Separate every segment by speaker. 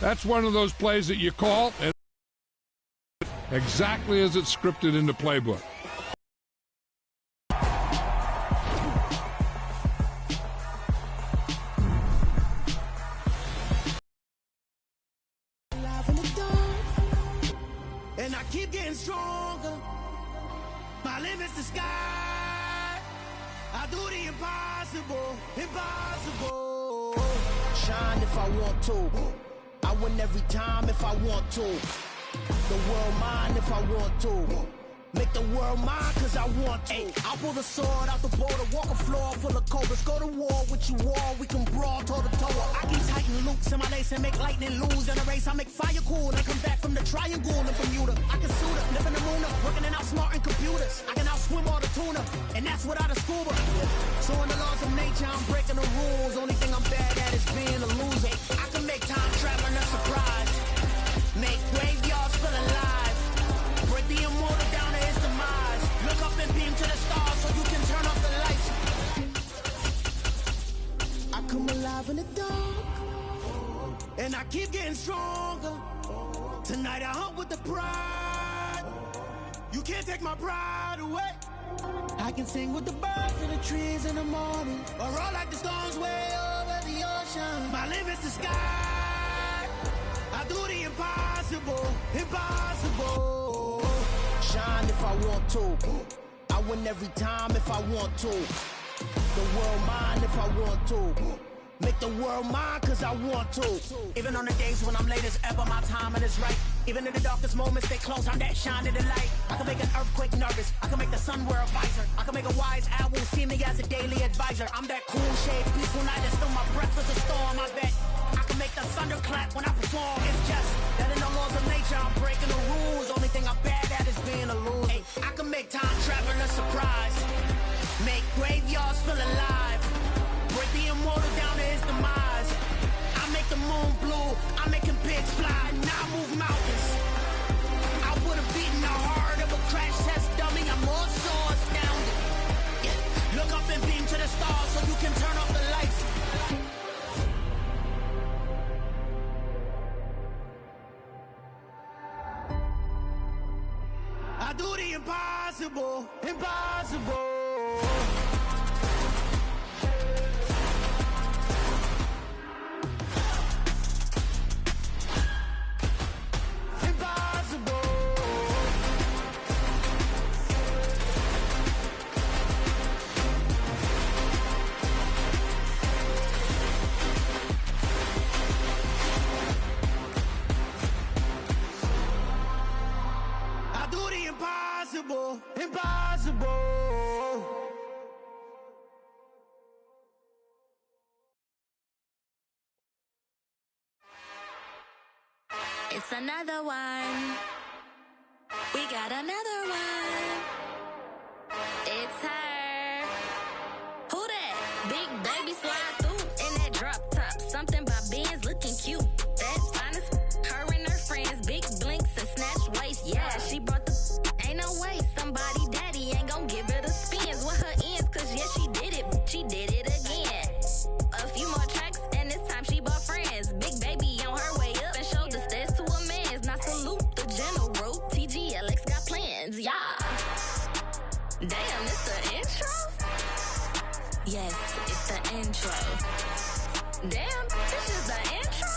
Speaker 1: That's one of those plays that you call and exactly as it's scripted in the playbook.
Speaker 2: And I keep getting stronger. My limit's the sky. I do the impossible, impossible. Shine if I want to. I win every time if I want to. The world mine if I want to. Make the world mine cause I want to. I pull the sword out the border, walk a floor full of cobras. Go to war with you all, we can brawl toe to toe. I keep tighten loops in my lace and make lightning lose. In a race I make fire cool and come back from the triangle in Bermuda. I can suit up, live in the moon up, working and outsmarting computers. I can outswim all the tuna, and that's without a scuba. So in the laws of nature I'm breaking the rules. Only thing I'm bad at is being a loser. I can make time traveling a surprise. Make graveyards feel alive. Break the immortal down to his demise. Look up and beam to the stars so you can turn off the lights. I come alive in the dark, and I keep getting stronger. Tonight I hunt with the pride. You can't take my pride away. I can sing with the birds and the trees in the morning, or roll like the storms way over the ocean. My limit's the sky. I do the impossible, impossible. Shine if I want to. I win every time if I want to. The world mine if I want to. Make the world mine cause I want to. Even on the days when I'm late as ever, my timing is right. Even in the darkest moments, they close, I'm that shining the light. I can make an earthquake nervous, I can make the sun wear a visor. I can make a wise owl see me as a daily advisor. I'm that cool shade, peaceful night, and still my breath is a storm, I bet. I can make the thunder clap when I perform. It's just that in the laws of nature, I'm breaking the rules. Only thing I'm bad at is being a loser. Hey, I can make time travel a surprise. Make graveyards feel alive. Break the immortal down to his demise. I make the moon blue, I make him pigs fly. Now I move mountains. I would've beaten the heart of a crash test dummy. I'm more so astounded. Yeah. Look up and beam to the stars so you can turn off the lights. I do the impossible, impossible. Impossible, impossible.
Speaker 3: It's another one. We got another one. It's her. Who that? Big baby slide through in that drop top. Something by Benz looking cute. That's finest. Her and her friends, big blinks and snatch waist. Yeah, she brought the. Ain't no way somebody daddy ain't gon' give her the spins with her ends. Cause yeah, she did it. She did it again. A few more tracks and this time she bought friends. Big baby on her way up and showed the stairs to a man's. Now salute the general. TGLX got plans. Yeah. Damn, it's the intro? Yes, it's the intro. Damn, this is the intro?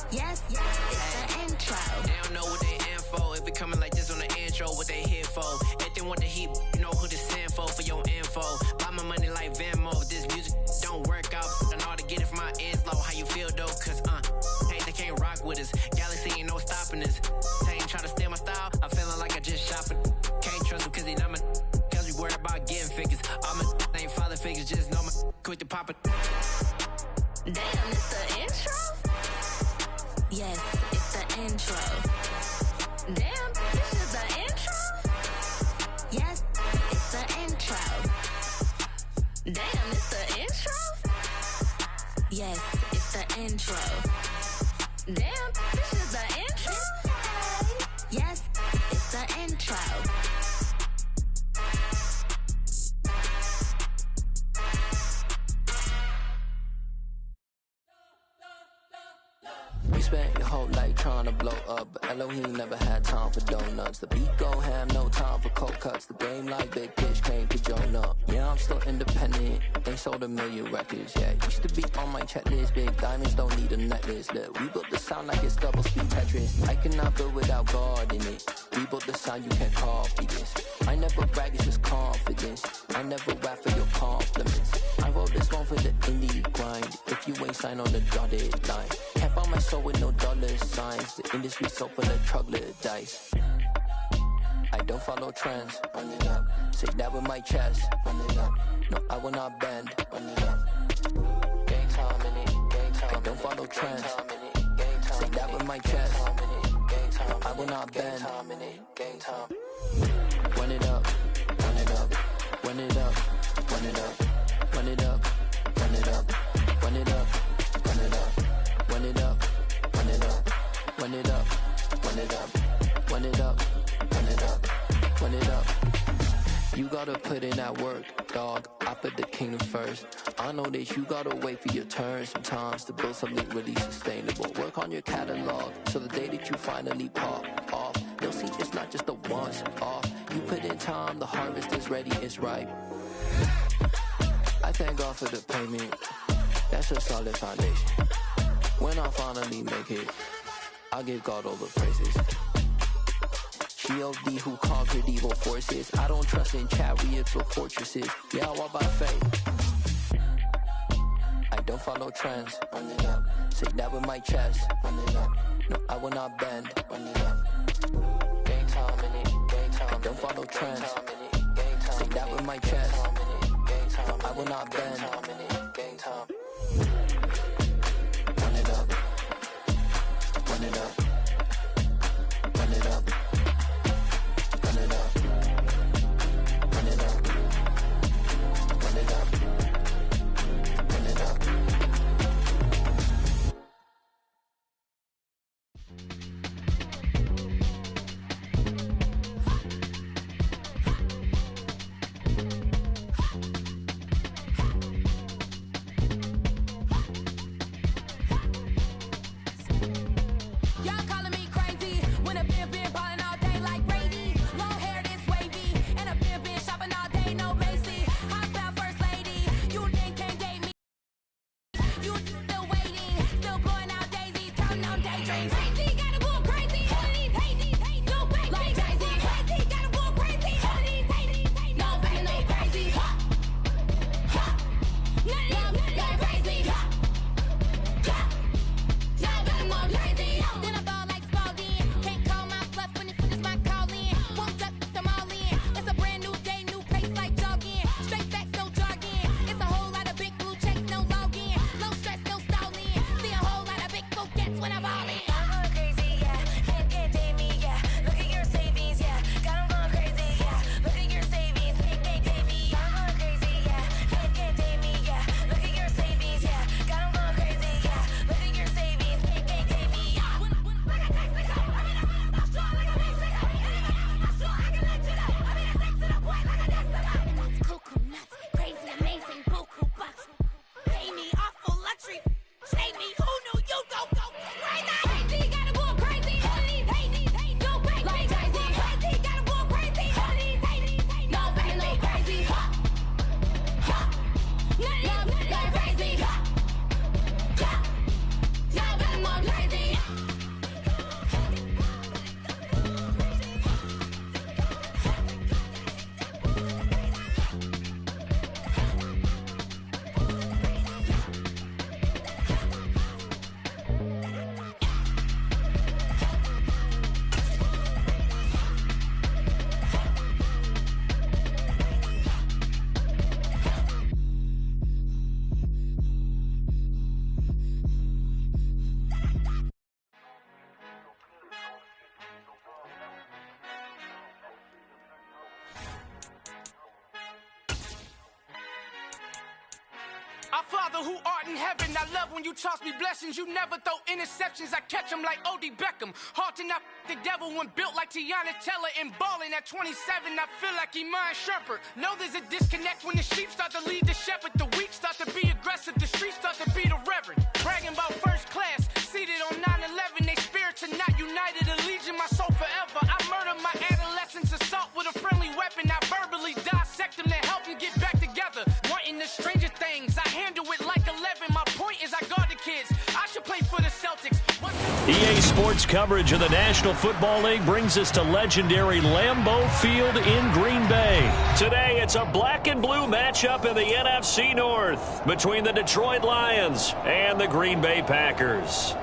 Speaker 3: Yes, it's the intro.
Speaker 4: They don't know what they in for. If it coming like this on the intro, what they here for? If they want the heat, you know who to send for your info. Buy my money like Venmo. If this music don't work out, I know how to get it from my ends low. How you feel though? Cause hey, they can't rock with us. Galaxy ain't no stopping us. They ain't trying to steal my style. I'm feeling like I just shop it. Can't trust them cause they not my. Cause we worried about getting figures. All my ain't father figures, just know my quick to pop it.
Speaker 3: Damn, it's the intro? Yes, it's the intro. Damn, this is the intro? Yes, it's the intro. Damn, it's the intro? Yes, it's the intro. Damn, this is the intro? Yes, it's the intro.
Speaker 5: You spent your whole life trying to blow up, but Elohim never had time for donuts. The beat go ham, no time for cold cuts. The game like Big Pitch came to Jonah. Yeah, I'm still independent, ain't sold a million records. Yeah, used to be on my checklist. Big diamonds don't need a necklace. Look, we built the sound like it's double speed Tetris. I cannot build without God in it. We built the sound, you can't copy this. I never brag, it's just confidence. I never rap for your compliments. I wrote this one for the indie grind. If you ain't signed on the dotted line, can't buy my soul with no dollar signs. The industry so full of troglodytes. I don't follow trends. Run it up. Say that with my chest. Run it up. No, I will not bend. Run it up. Gang time in it. Gang time. I don't follow trends. Say that with my chest. No, I will not bend. Gang time. Run it up. Run it up. Run it up. Run it up. Run it up. Run it up. Run it up. Run it up. Run it up. Run it up. Run it up. Run it up. Run it up. Run it up. Run it up. You gotta put in that work, dog. I put the kingdom first. I know that you gotta wait for your turn sometimes to build something really sustainable. Work on your catalog, so the day that you finally pop off, you'll see it's not just a once off. You put in time, the harvest is ready, it's ripe. I thank God for the payment. That's a solid foundation. When I finally make it, I'll give God all the praises. G.O.D. who conquered evil forces. I don't trust in chariots or fortresses. Yeah, I walk by faith. I don't follow trends. Run it up. Say that with my chest. Run it up. No, I will not bend. Run it up. Gang time in it. Gang time. I don't follow trends. Say that with my chest. No, I will not bend. Gang time. Run it up. Run it up. Run it up. Run it up. Run it up. Run it up. Run it up.
Speaker 6: Our Father who art in heaven, I love when you toss me blessings. You never throw interceptions, I catch them like O.D. Beckham. Hard to knock the devil when built like Tiana Teller and balling at 27. I feel like Iman Shumpert. Know there's a disconnect when the sheep start to lead the shepherd. The weak start to be aggressive, the streets start to be the reverend. Bragging about first class, seated on 9/11.
Speaker 7: EA Sports coverage of the National Football League brings us to legendary Lambeau Field in Green Bay. Today, it's a black and blue matchup in the NFC North between the Detroit Lions and the Green Bay Packers.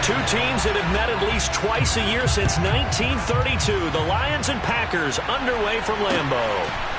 Speaker 7: Two teams that have met at least twice a year since 1932. The Lions and Packers underway from Lambeau.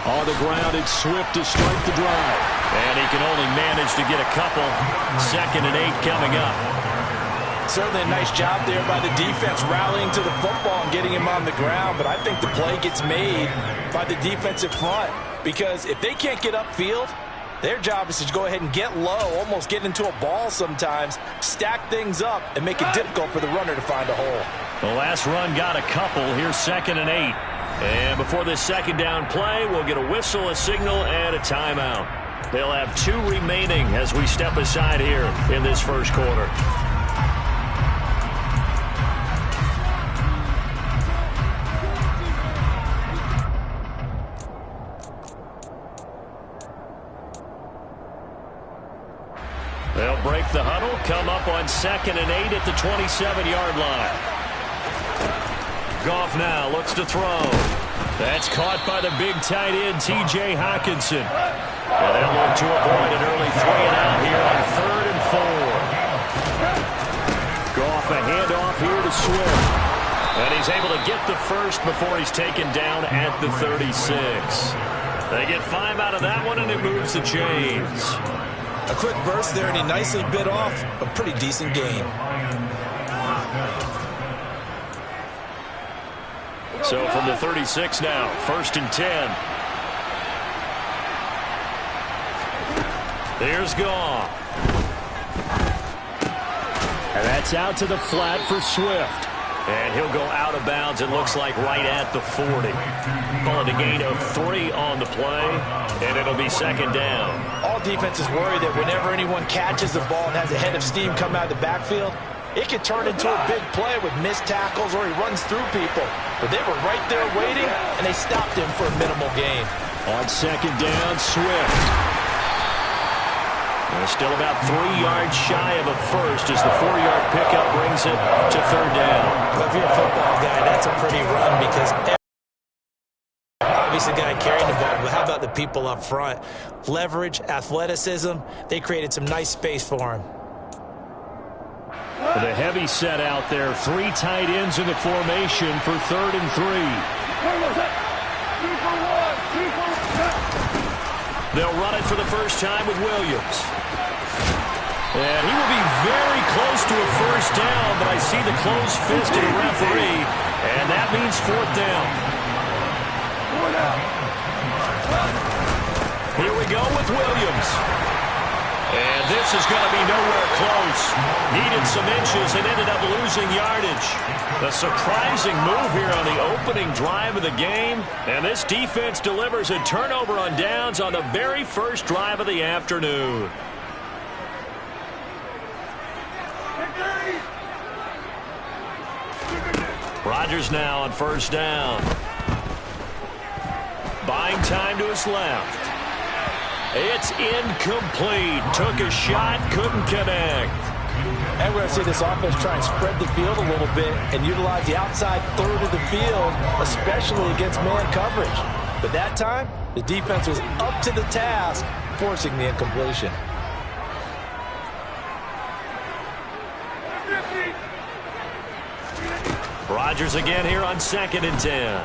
Speaker 7: On the ground, it's Swift to start the drive. And he can only manage to get a couple. 2nd and 8 coming up.
Speaker 8: Certainly a nice job there by the defense rallying to the football and getting him on the ground. But I think the play gets made by the defensive front. Because if they can't get upfield, their job is to go ahead and get low, almost get into a ball sometimes, stack things up, and make it difficult for the runner to find a hole.
Speaker 7: The last run got a couple. Here's 2nd and 8. And before this 2nd down play, we'll get a whistle, a signal, and a timeout. They'll have 2 remaining as we step aside here in this first quarter. They'll break the huddle, come up on 2nd and 8 at the 27-yard line. Goff now looks to throw. That's caught by the big tight end, T.J. Hockenson. And they'll look to avoid an early 3-and-out here on 3rd and 4. Goff a handoff here to Swift. And he's able to get the first before he's taken down at the 36. They get 5 out of that one, and it moves the chains.
Speaker 8: A quick burst there, and he nicely bit off a pretty decent gain.
Speaker 7: So from the 36 now, 1st and 10. There's Goff. And that's out to the flat for Swift. And he'll go out of bounds, it looks like, right at the 40. Call it a gain of 3 on the play, and it'll be 2nd down.
Speaker 8: All defenses worry that whenever anyone catches the ball and has a head of steam come out of the backfield, it can turn into a big play with missed tackles or he runs through people. But they were right there waiting, and they stopped him for a minimal gain.
Speaker 7: On 2nd down, Swift. They're still about 3 yards shy of a first as the 4-yard pickup brings it to 3rd down.
Speaker 8: Well, if you're a football guy, that's a pretty run because obviously the guy carrying the ball, but how about the people up front? Leverage, athleticism, they created some nice space for him.
Speaker 7: The heavy set out there. 3 tight ends in the formation for 3rd and 3. They'll run it for the first time with Williams. And he will be very close to a first down, but I see the closed fist of the referee, and that means 4th down. Here we go with Williams. And this is going to be nowhere close. Needed some inches and ended up losing yardage. A surprising move here on the opening drive of the game. And this defense delivers a turnover on downs on the very first drive of the afternoon. Rodgers now on 1st down. Buying time to his left. It's incomplete. Took a shot, couldn't connect.
Speaker 8: And we're going to see this offense try and spread the field a little bit and utilize the outside third of the field, especially against man coverage. But that time, the defense was up to the task, forcing the incompletion.
Speaker 7: Rodgers again here on 2nd and 10.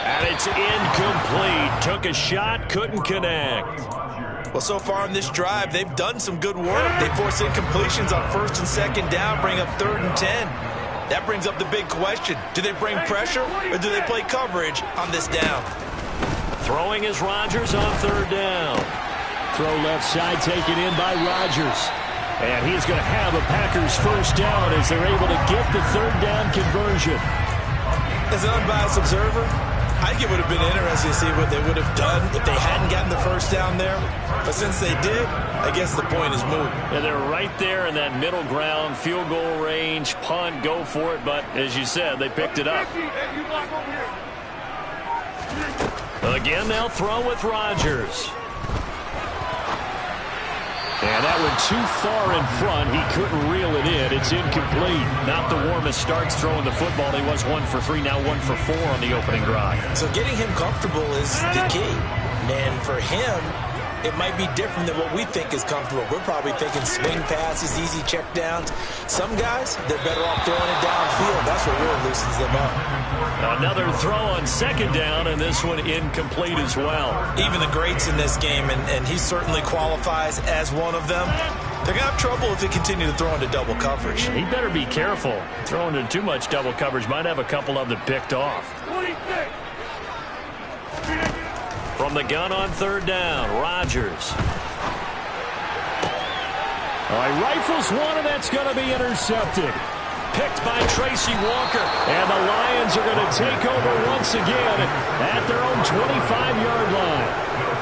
Speaker 7: And it's incomplete. Took a shot, couldn't connect.
Speaker 8: Well, so far in this drive, they've done some good work. They force incompletions on 1st and 2nd down, bring up 3rd and 10. That brings up the big question. Do they bring pressure or do they play coverage on this down?
Speaker 7: Throwing is Rodgers on third down. Throw left side taken in by Rodgers. And he's going to have a Packers first down as they're able to get the third down conversion.
Speaker 8: As an unbiased observer, I think it would have been interesting to see what they would have done if they hadn't gotten the first down there. But since they did, I guess the point is moot.
Speaker 7: And they're right there in that middle ground, field goal range, punt, go for it. But as you said, they picked it up. Again, they'll throw with Rodgers. And that went too far in front. He couldn't reel it in. It's incomplete. Not the warmest starts throwing the football. He was 1 for 3, now 1 for 4 on the opening drive.
Speaker 8: So getting him comfortable is the key. And for him, it might be different than what we think is comfortable. We're probably thinking swing passes, easy check downs. Some guys, they're better off throwing it downfield. That's what really loosens them up.
Speaker 7: Another throw on second down, and this one incomplete as well.
Speaker 8: Even the greats in this game, and he certainly qualifies as one of them, they're going to have trouble if they continue to throw into double coverage.
Speaker 7: He better be careful. Throwing into too much double coverage might have a couple of them picked off. From the gun on third down, Rodgers. All right, rifles one, and that's going to be intercepted. Picked by Tracy Walker. And the Lions are going to take over once again at their own 25-yard line.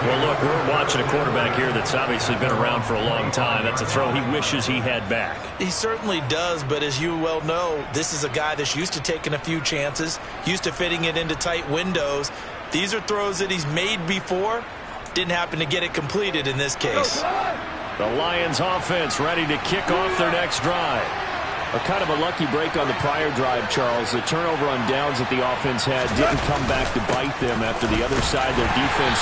Speaker 7: Well, look, we're watching a quarterback here that's obviously been around for a long time. That's a throw he wishes he had back.
Speaker 8: He certainly does, but as you well know, this is a guy that's used to taking a few chances, used to fitting it into tight windows. These are throws that he's made before. Didn't happen to get it completed in this case.
Speaker 7: The Lions offense ready to kick off their next drive.
Speaker 9: A kind of a lucky break on the prior drive, Charles. The turnover on downs that the offense had didn't come back to bite them after the other side. Their defense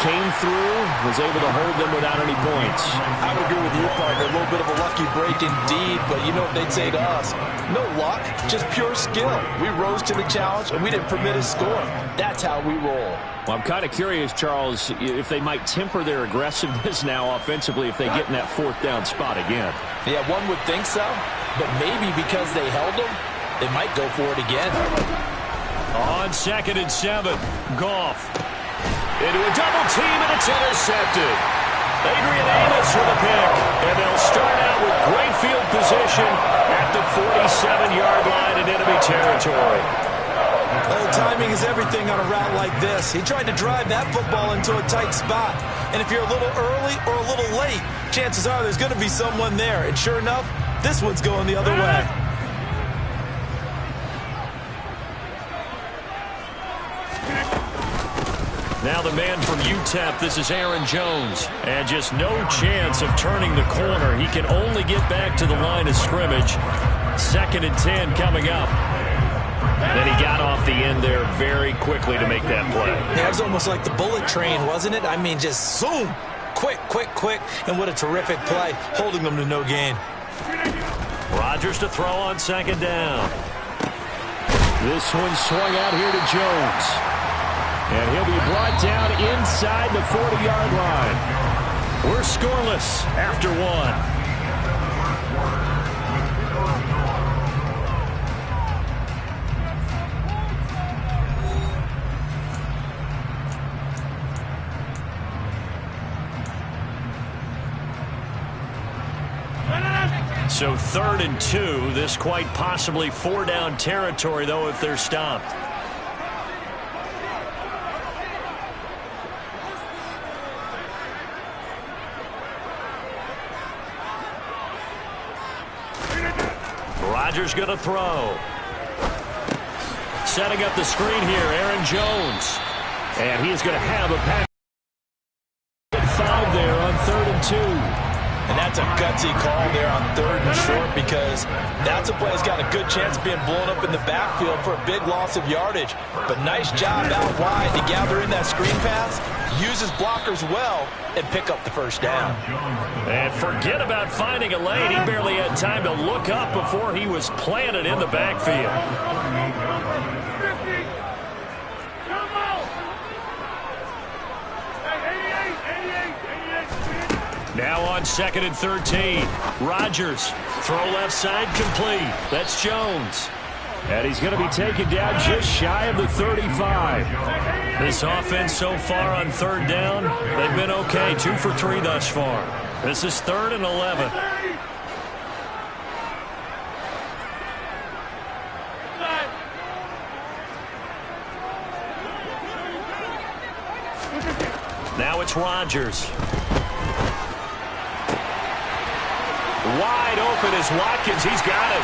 Speaker 9: came through, was able to hold them without any points.
Speaker 8: I would agree with you, partner. A little bit of a lucky break indeed, but you know what they'd say to us? No luck, just pure skill. We rose to the challenge, and we didn't permit a score. That's how we roll.
Speaker 9: Well, I'm kind of curious, Charles, if they might temper their aggressiveness now offensively if they get in that fourth down spot again.
Speaker 8: Yeah, one would think so, but maybe because they held them, they might go for it again.
Speaker 7: On 2nd and 7, Goff. Into a double team, and it's intercepted. Adrian Amos with a pick, and they'll start out with great field position at the 47-yard line in enemy territory.
Speaker 8: Well, timing is everything on a route like this. He tried to drive that football into a tight spot, and if you're a little early or a little late, chances are there's going to be someone there, and sure enough, this one's going the other way.
Speaker 7: Now the man from UTEP, this is Aaron Jones. And just no chance of turning the corner. He can only get back to the line of scrimmage. 2nd and 10 coming up. Then he got off the end there very quickly to make that play.
Speaker 8: Yeah, it was almost like the bullet train, wasn't it? I mean, just zoom. Quick, quick, quick. And what a terrific play, holding them to no gain.
Speaker 7: Rodgers to throw on 2nd down. This one swung out here to Jones. And he'll be brought down inside the 40-yard line. We're scoreless after one. So 3rd and 2. This quite possibly 4-down territory, though, if they're stopped. Rodgers going to throw. Setting up the screen here, Aaron Jones. And he's going to have a pass. 5 there on 3rd and 2.
Speaker 8: And that's a gutsy call there on 3rd and short because that's a play that's got a good chance of being blown up in the backfield for a big loss of yardage. But nice job out wide to gather in that screen pass, use his blockers well, and pick up the first down.
Speaker 7: And forget about finding a lane. He barely had time to look up before he was planted in the backfield. Now on 2nd and 13. Rodgers, throw left side complete. That's Jones.
Speaker 9: And he's going to be taken down just shy of the 35.
Speaker 7: This offense so far on 3rd down, they've been okay. 2 for 3 thus far. This is 3rd and 11. Now it's Rodgers. Wide open is Watkins. He's got him.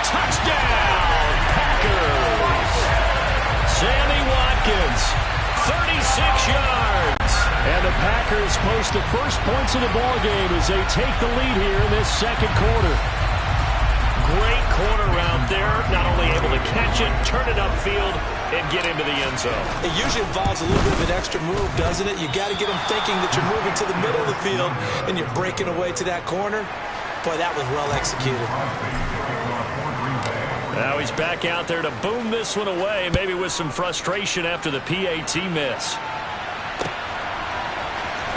Speaker 7: Touchdown, Packers. Sammy Watkins, 36 yards.
Speaker 9: And the Packers post the first points of the ball game as they take the lead here in this 2nd quarter.
Speaker 7: Great corner route there. Not only able to catch it, turn it upfield, and get into the end zone.
Speaker 8: It usually involves a little bit of an extra move, doesn't it? You got to get them thinking that you're moving to the middle of the field and you're breaking away to that corner. Boy, that was well executed.
Speaker 7: Now he's back out there to boom this one away, maybe with some frustration after the PAT miss.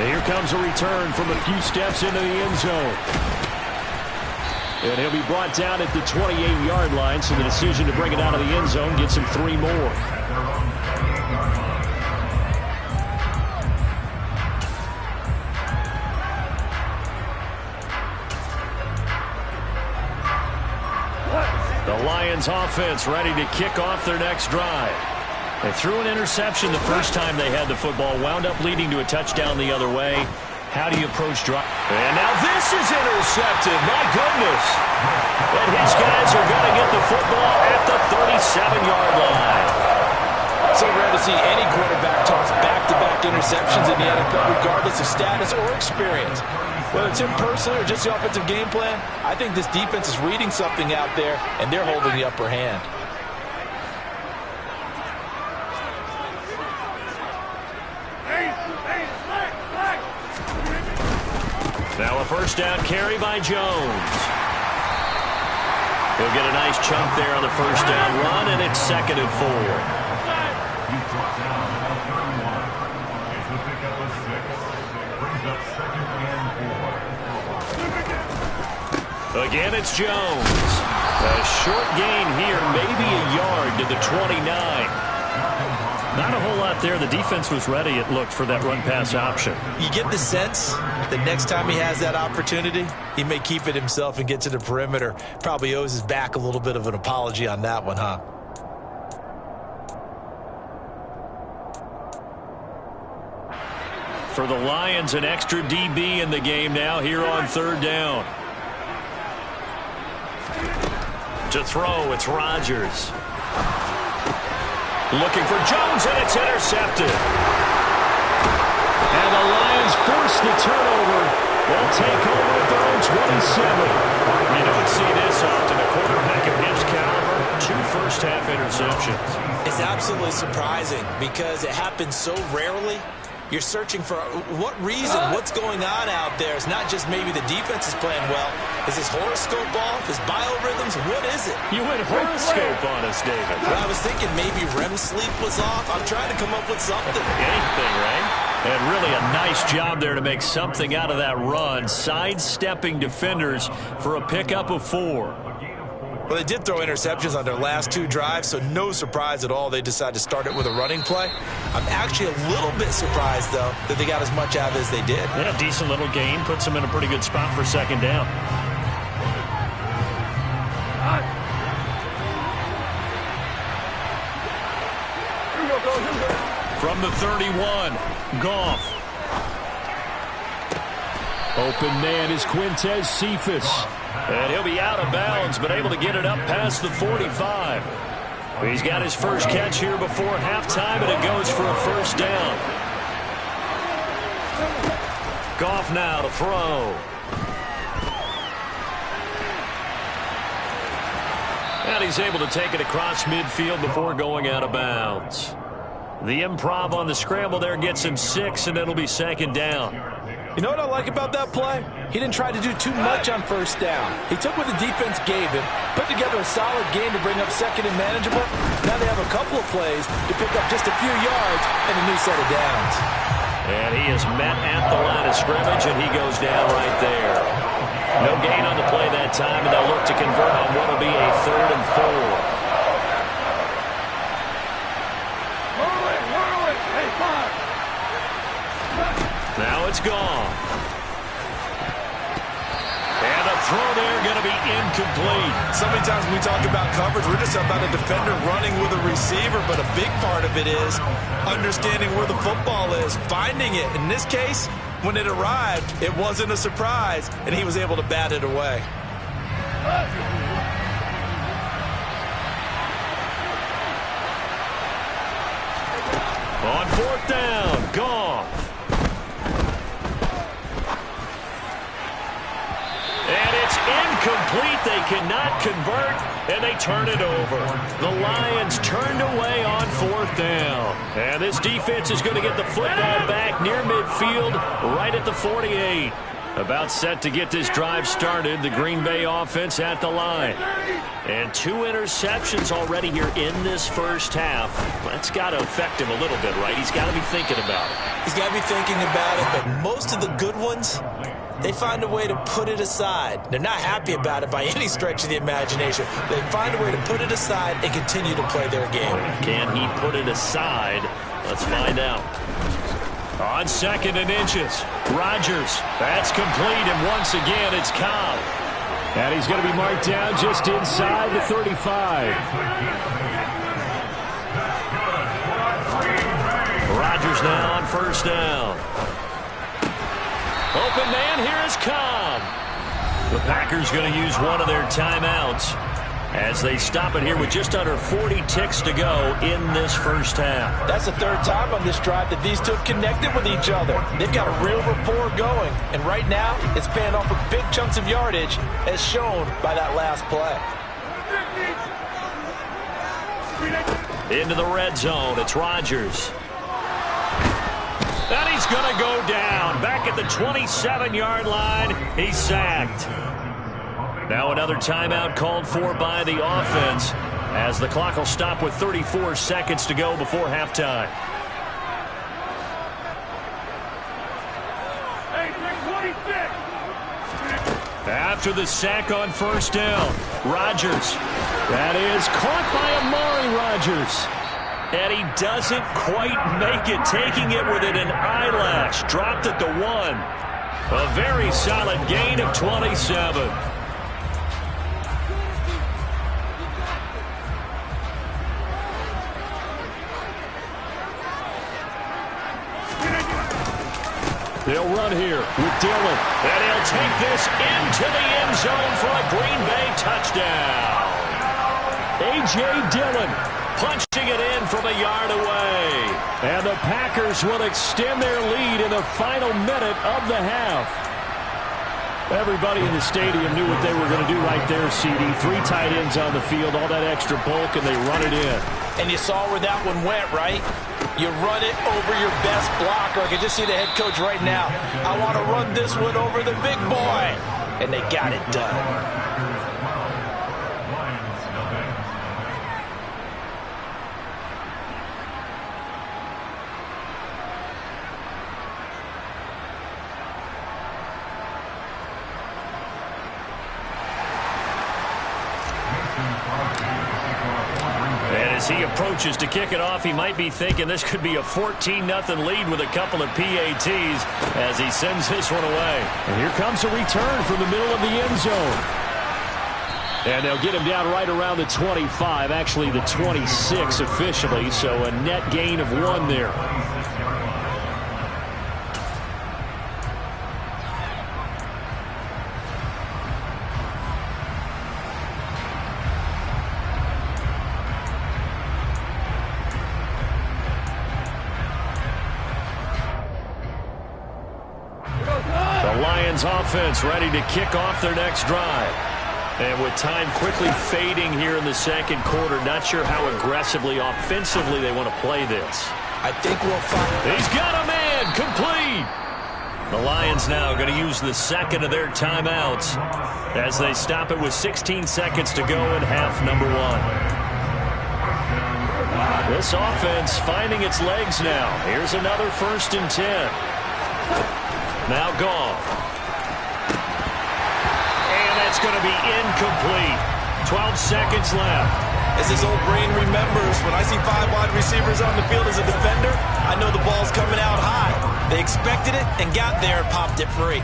Speaker 9: And here comes a return from a few steps into the end zone. And he'll be brought down at the 28-yard line, so the decision to bring it out of the end zone gets him 3 more.
Speaker 7: The Lions offense ready to kick off their next drive. They threw an interception the first time they had the football, wound up leading to a touchdown the other way. How do you approach drive?
Speaker 9: And now this is intercepted. My goodness.
Speaker 7: And his guys are going to get the football at the 37-yard line.
Speaker 8: So rare to see any quarterback toss back-to-back interceptions in the NFL, regardless of status or experience. Whether it's him personally or just the offensive game plan, I think this defense is reading something out there, and they're holding the upper hand.
Speaker 7: Now a first down carry by Jones. He'll get a nice chunk there on the first down run, and it's 2nd and 4. Again, it's Jones. A short gain here, maybe a yard to the 29. Not a whole lot there. The defense was ready, it looked, for that run-pass option.
Speaker 8: You get the sense that next time he has that opportunity, he may keep it himself and get to the perimeter. Probably owes his back a little bit of an apology on that one, huh?
Speaker 7: For the Lions, an extra DB in the game now here on 3rd down. To throw, it's Rodgers. Looking for Jones, and it's intercepted.
Speaker 9: And the Lions force the turnover. They'll take over at their own 27.
Speaker 7: You don't see this often. A quarterback of his caliber, 2 first-half interceptions.
Speaker 8: It's absolutely surprising because it happens so rarely. You're searching for what reason, what's going on out there. It's not just maybe the defense is playing well. Is his horoscope off? His biorhythms? What is it?
Speaker 7: You went horoscope on us, David.
Speaker 8: Well, I was thinking maybe REM sleep was off. I'm trying to come up with something.
Speaker 7: Anything, right? And really a nice job there to make something out of that run, sidestepping defenders for a pickup of 4.
Speaker 8: Well, they did throw interceptions on their last 2 drives, so no surprise at all they decided to start it with a running play. I'm actually a little bit surprised, though, that they got as much out of it as they did.
Speaker 7: Yeah, decent little gain. Puts them in a pretty good spot for 2nd down. From the 31, Goff.
Speaker 9: Open man is Quintez Cephus.
Speaker 7: And he'll be out of bounds, but able to get it up past the 45. He's got his first catch here before halftime, and it goes for a first down. Goff now to throw. And he's able to take it across midfield before going out of bounds. The improv on the scramble there gets him 6, and it'll be 2nd down.
Speaker 8: You know what I like about that play? He didn't try to do too much on first down. He took what the defense gave him, put together a solid game to bring up 2nd and manageable. Now they have a couple of plays to pick up just a few yards and a new set of downs.
Speaker 7: And he is met at the line of scrimmage, and he goes down right there. No gain on the play that time, and they'll look to convert on what will be a 3rd and 4. Now it's gone. And the throw there going to be incomplete.
Speaker 8: So many times when we talk about coverage, we're just about a defender running with a receiver, but a big part of it is understanding where the football is, finding it. In this case, when it arrived, it wasn't a surprise, and he was able to bat it away.
Speaker 7: On 4th down, Goff. And it's incomplete. They cannot convert, and they turn it over. The Lions turned away on 4th down. And this defense is going to get the football back near midfield, right at the 48. About set to get this drive started, the Green Bay offense at the line. And 2 interceptions already here in this first half. That's got to affect him a little bit, right? He's got to be thinking about it.
Speaker 8: He's got to be thinking about it, but most of the good ones, they find a way to put it aside. They're not happy about it by any stretch of the imagination. They find a way to put it aside and continue to play their game.
Speaker 7: Can he put it aside? Let's find out. On 2nd and inches, Rodgers. That's complete, and once again, it's Cobb.
Speaker 9: And he's going to be marked down just inside the 35.
Speaker 7: Rodgers now on 1st down. Open man, here is Cobb. The Packers going to use one of their timeouts as they stop it here with just under 40 ticks to go in this first half.
Speaker 8: That's the 3rd time on this drive that these two have connected with each other. They've got a real rapport going, and right now it's paying off with big chunks of yardage as shown by that last play.
Speaker 7: Into the red zone, it's Rodgers. And he's going to go down. Back at the 27-yard line, he's sacked. Now another timeout called for by the offense as the clock will stop with 34 seconds to go before halftime. After the sack on 1st down, Rodgers. That is caught by Amari Rodgers. And he doesn't quite make it, taking it within an eyelash. Dropped it to 1. A very solid gain of 27.
Speaker 9: They'll run here with Dillon.
Speaker 7: And he'll take this into the end zone for a Green Bay touchdown. A.J. Dillon punching it in from a yard away.
Speaker 9: And the Packers will extend their lead in the final minute of the half. Everybody in the stadium knew what they were going to do right there, CD. 3 tight ends on the field, all that extra bulk, and they run it in.
Speaker 8: And you saw where that one went, right? You run it over your best blocker. I can just see the head coach right now. I want to run this one over the big boy. And they got it done.
Speaker 7: As he approaches to kick it off, he might be thinking this could be a 14-0 lead with a couple of PATs as he sends this one away.
Speaker 9: And here comes a return from the middle of the end zone. And they'll get him down right around the 25, actually the 26 officially, so a net gain of 1 there.
Speaker 7: Offense ready to kick off their next drive. And with time quickly fading here in the second quarter, not sure how aggressively, offensively they want to play this.
Speaker 8: I think we'll find.
Speaker 7: He's got a man, complete. The Lions now going to use the second of their timeouts as they stop it with 16 seconds to go in half number 1.
Speaker 9: They'll
Speaker 7: This offense finding its legs now. Here's another 1st and 10. Now Goff. And that's going to be incomplete. 12 seconds left.
Speaker 8: As his old brain remembers, when I see 5 wide receivers on the field as a defender, I know the ball's coming out high. They expected it and got there and popped it free.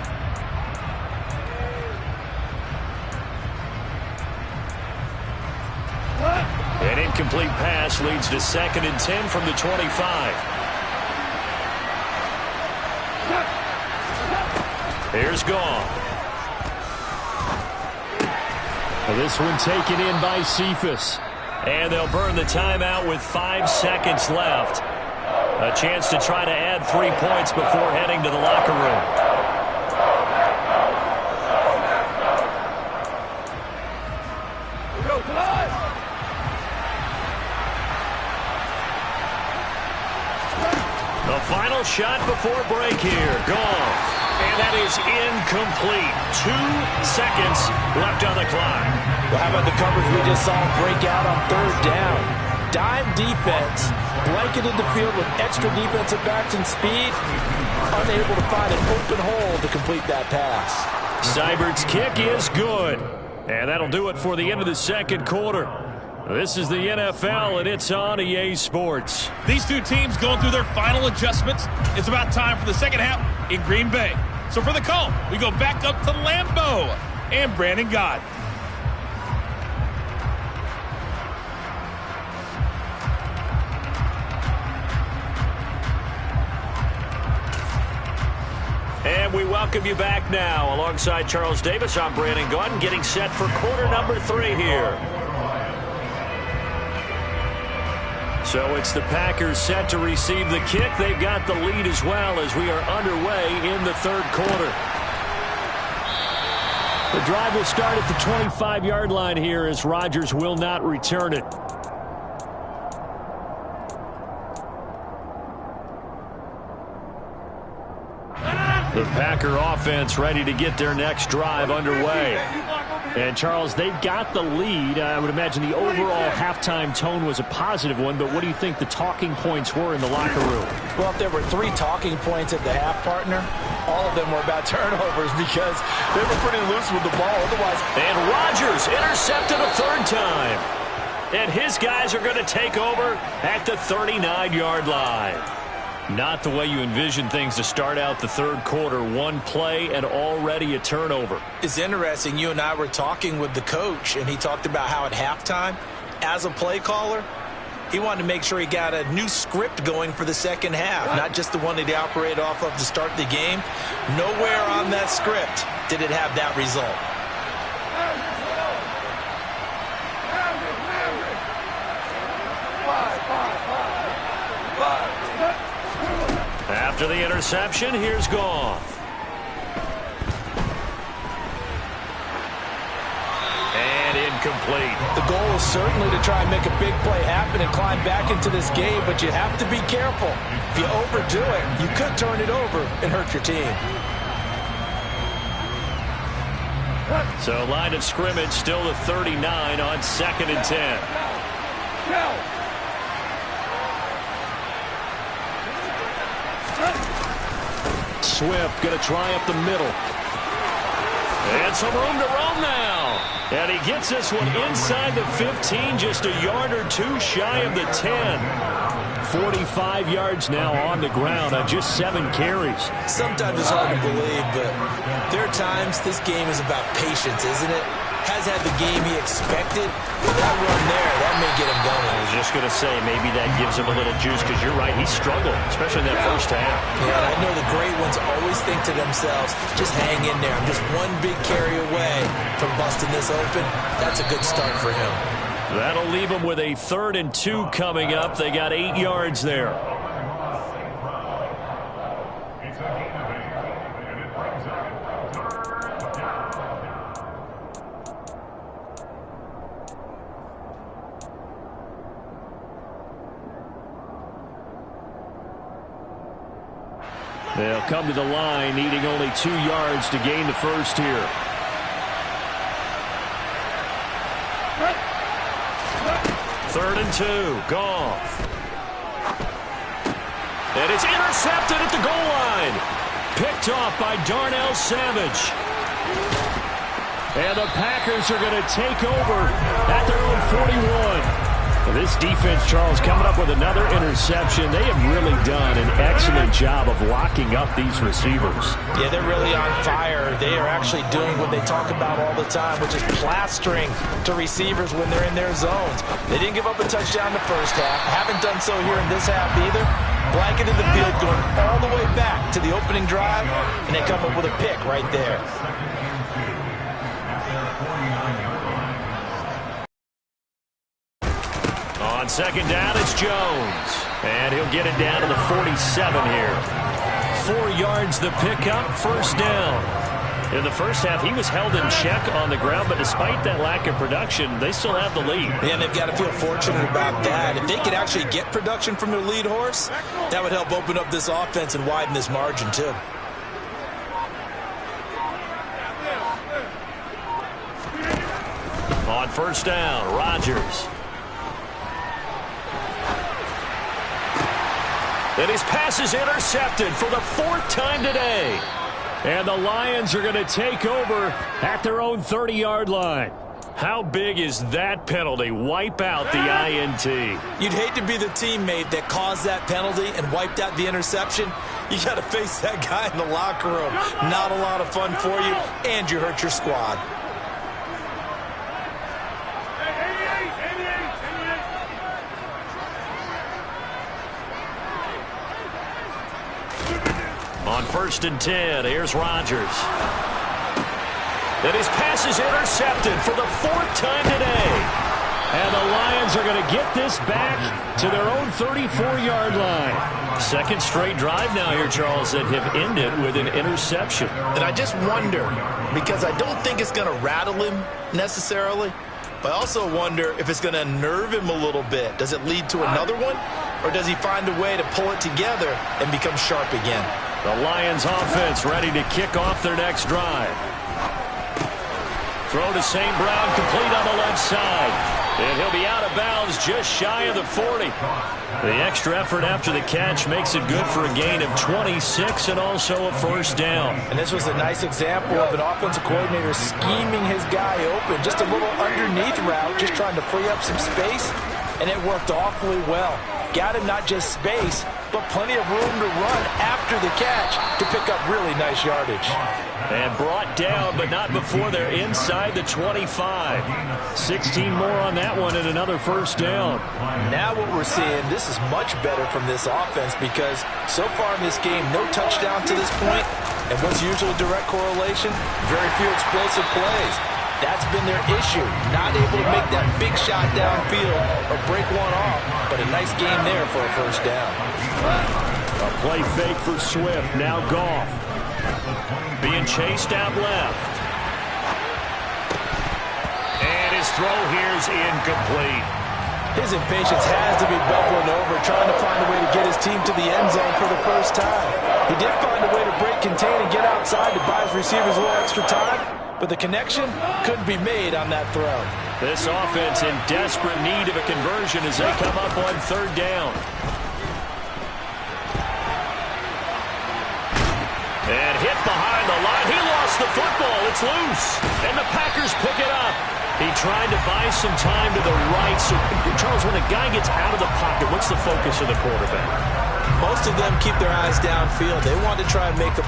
Speaker 7: An incomplete pass leads to 2nd and 10 from the 25. Here's Goff.
Speaker 9: This one taken in by Cephus.
Speaker 7: And they'll burn the timeout with 5 seconds left. A chance to try to add 3 points before heading to the locker room. The final shot before break here. Goff. And that is incomplete. 2 seconds left on the clock.
Speaker 8: Well, how about the coverage we just saw break out on 3rd down? Dime defense, blanketed the field with extra defensive backs and speed, unable to find an open hole to complete that pass.
Speaker 7: Seibert's kick is good. And that'll do it for the end of the 2nd quarter. This is the NFL, and it's on EA Sports.
Speaker 10: These two teams going through their final adjustments. It's about time for the second half in Green Bay. So for the call, we go back up to Lambeau and Brandon Gott.
Speaker 7: And we welcome you back now. Alongside Charles Davis, I'm Brandon Gott, getting set for quarter number 3 here. So it's the Packers set to receive the kick. They've got the lead as well as we are underway in the 3rd quarter.
Speaker 9: The drive will start at the 25-yard line here as Rodgers will not return it. The Packer offense ready to get their next drive underway. And, Charles, they've got the lead. I would imagine the overall halftime tone was a positive one, but what do you think the talking points were in the locker room?
Speaker 8: Well, if there were 3 talking points at the half, partner, all of them were about turnovers because they were pretty loose with the ball. Otherwise,
Speaker 7: and Rodgers intercepted a 3rd time. And his guys are going to take over at the 39-yard line. Not the way you envision things to start out the 3rd quarter. 1 play and already a turnover.
Speaker 8: It's interesting. You and I were talking with the coach, and he talked about how at halftime, as a play caller, he wanted to make sure he got a new script going for the second half, not just the one that he operated off of to start the game. Nowhere on that script did it have that result.
Speaker 7: After the interception, here's Goff. And incomplete.
Speaker 8: The goal is certainly to try and make a big play happen and climb back into this game, but you have to be careful. If you overdo it, you could turn it over and hurt your team.
Speaker 7: So line of scrimmage still to 39 on 2nd and 10.
Speaker 9: Swift going to try up the middle.
Speaker 7: And some room to roam now. And he gets this one inside the 15, just a yard or 2 shy of the 10.
Speaker 9: 45 yards now on the ground on just 7 carries.
Speaker 8: Sometimes it's hard to believe, but there are times this game is about patience, isn't it? Has had the game he expected. That run there, that may get him going.
Speaker 7: I was just going to say, maybe that gives him a little juice, because you're right, he struggled, especially in that first half.
Speaker 8: Yeah, and I know the great ones always think to themselves, just hang in there. I'm just one big carry away from busting this open. That's a good start for him.
Speaker 7: That'll leave him with a 3rd and 2 coming up. They got 8 yards there.
Speaker 9: They'll come to the line, needing only 2 yards to gain the first here.
Speaker 7: Third and 2. Goff. And it's intercepted at the goal line. Picked off by Darnell Savage. And the Packers are going to take over at their own 41. This defense, Charles, coming up with another interception. They have really done an excellent job of locking up these receivers.
Speaker 8: Yeah, they're really on fire. They are actually doing what they talk about all the time, which is plastering to receivers when they're in their zones. They didn't give up a touchdown in the first half. Haven't done so here in this half either. Blanketed the field going all the way back to the opening drive, and they come up with a pick right there.
Speaker 7: On second down, it's Jones. And he'll get it down to the 47 here. 4 yards the pickup, first down. In the first half, he was held in check on the ground, but despite that lack of production, they still have the lead.
Speaker 8: And they've got to feel fortunate about that. If they could actually get production from their lead horse, that would help open up this offense and widen this margin, too.
Speaker 7: On first down, Rodgers. And his pass is intercepted for the 4th time today. And the Lions are going to take over at their own 30-yard line. How big is that penalty? Wipe out the INT.
Speaker 8: You'd hate to be the teammate that caused that penalty and wiped out the interception. You got to face that guy in the locker room. Not a lot of fun for you, and you hurt your squad.
Speaker 7: On first and 10, here's Rodgers. And his pass is intercepted for the 4th time today. And the Lions are going to get this back to their own 34-yard line. Second straight drive now here, Charles, that have ended with an interception.
Speaker 8: And I just wonder, because I don't think it's going to rattle him necessarily, but I also wonder if it's going to unnerve him a little bit. Does it lead to another one? Or does he find a way to pull it together and become sharp again?
Speaker 7: The Lions offense ready to kick off their next drive. Throw to St. Brown, complete on the left side. And he'll be out of bounds just shy of the 40. The extra effort after the catch makes it good for a gain of 26 and also a first down.
Speaker 8: And this was a nice example of an offensive coordinator scheming his guy open. Just a little underneath route, just trying to free up some space. And it worked awfully well. Got him not just space, but plenty of room to run after the catch to pick up really nice yardage.
Speaker 7: And brought down, but not before they're inside the 25. 16 more on that one and another first down.
Speaker 8: Now what we're seeing, this is much better from this offense because so far in this game, no touchdown to this point. And what's usually a direct correlation? Very few explosive plays. That's been their issue. Not able to make that big shot downfield or break one off, but a nice game there for a first down.
Speaker 7: A play fake for Swift. Now Goff. Being chased out left. And his throw here is incomplete.
Speaker 8: His impatience has to be bubbling over, trying to find a way to get his team to the end zone for the first time. He did find a way to break, contain, and get outside to buy his receivers a little extra time. But the connection couldn't be made on that throw.
Speaker 7: This offense in desperate need of a conversion as they come up on third down. And hit behind the line. He lost the football. It's loose. And the Packers pick it up. He tried to buy some time to the right. So, Charles, when a guy gets out of the pocket, what's the focus of the quarterback?
Speaker 8: Most of them keep their eyes downfield. They want to try and make a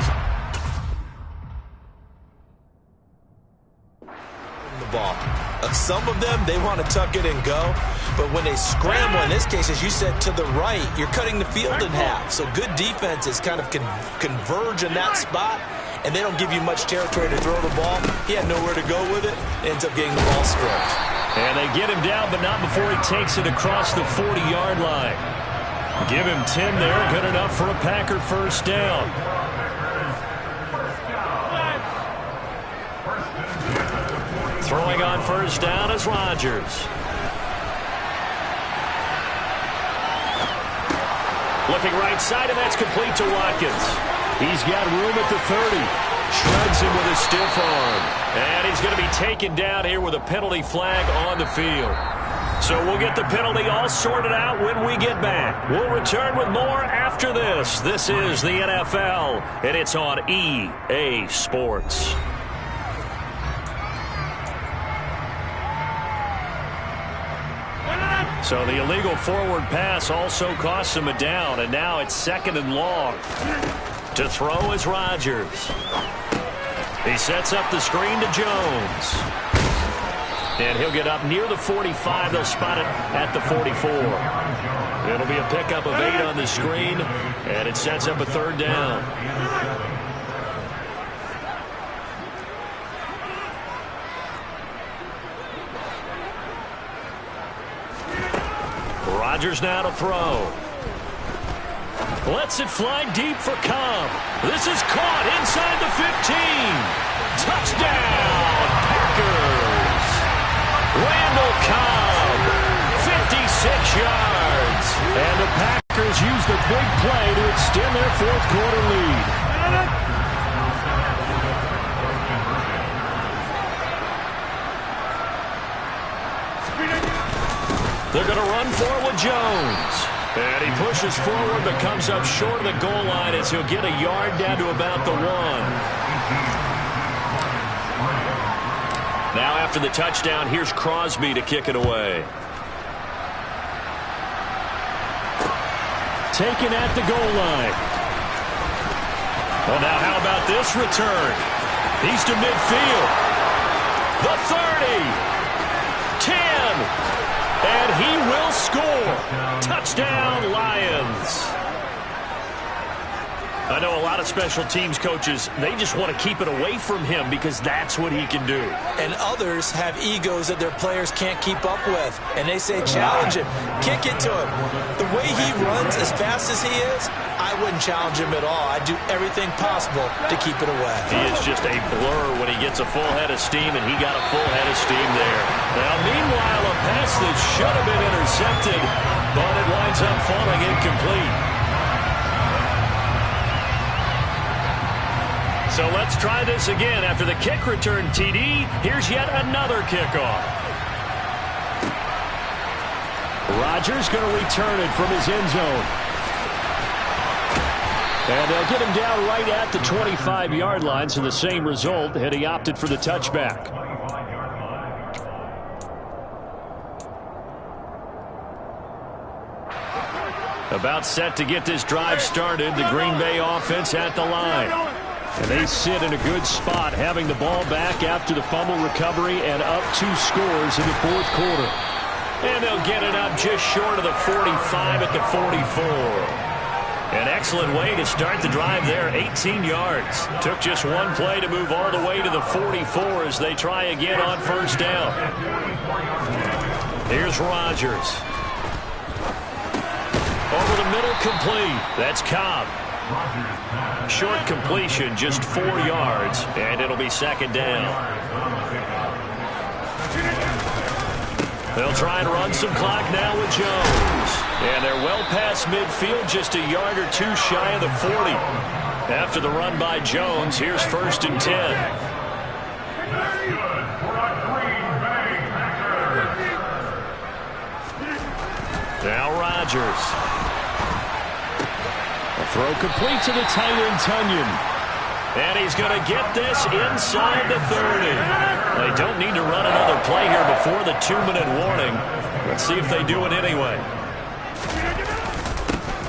Speaker 8: ball. Some of them, they want to tuck it and go. But when they scramble, in this case, as you said, to the right, you're cutting the field in half. So good defenses kind of converge in that spot, and they don't give you much territory to throw the ball. He had nowhere to go with it. Ends up getting the ball stripped.
Speaker 7: And they get him down, but not before he takes it across the 40-yard line. Give him 10 there. Good enough for a Packer first down. Throwing on first down is Rodgers. Looking right side, and that's complete to Watkins. He's got room at the 30. Shreds him with a stiff arm. And he's going to be taken down here with a penalty flag on the field. So we'll get the penalty all sorted out when we get back. We'll return with more after this. This is the NFL, and it's on EA Sports. So the illegal forward pass also costs him a down, and now it's 2nd and long. To throw is Rodgers. He sets up the screen to Jones. And he'll get up near the 45. They'll spot it at the 44. It'll be a pickup of 8 on the screen, and it sets up a 3rd down. Rodgers now to throw. Lets it fly deep for Cobb. This is caught inside the 15. Touchdown, Packers. Randall Cobb, 56 yards. And the Packers use the big play to extend their 4th quarter lead. They're going to run for it with Jones. And he pushes forward but comes up short of the goal line as he'll get a yard down to about the 1. Now after the touchdown, here's Crosby to kick it away. Taken at the goal line. Well, now how about this return? He's to midfield. The 30. 10. And he will score. Touchdown, Lions. I know a lot of special teams coaches, they just want to keep it away from him because that's what he can do.
Speaker 8: And others have egos that their players can't keep up with. And they say, challenge him. Kick it to him. The way he runs as fast as he is, I wouldn't challenge him at all. I'd do everything possible to keep it away.
Speaker 7: He is just a blur when he gets a full head of steam, and he got a full head of steam there. Now, meanwhile, a pass that should have been intercepted, but it winds up falling incomplete. So let's try this again. After the kick return TD, here's yet another kickoff. Rodgers going to return it from his end zone. And they'll get him down right at the 25-yard line, so the same result had he opted for the touchback. About set to get this drive started, the Green Bay offense at the line. And they sit in a good spot, having the ball back after the fumble recovery and up 2 scores in the 4th quarter. And they'll get it up just short of the 45 at the 44. An excellent way to start the drive there, 18 yards. Took just one play to move all the way to the 44 as they try again on 1st down. Here's Rodgers. Over the middle, complete. That's Cobb. Short completion, just 4 yards, and it'll be 2nd down. They'll try and run some clock now with Jones. And they're well past midfield, just a yard or 2 shy of the 40. After the run by Jones, here's 1st and 10. Now Rodgers. Throw complete to the tight end, Tunyon. And he's going to get this inside the 30. They don't need to run another play here before the 2-minute warning. Let's see if they do it anyway.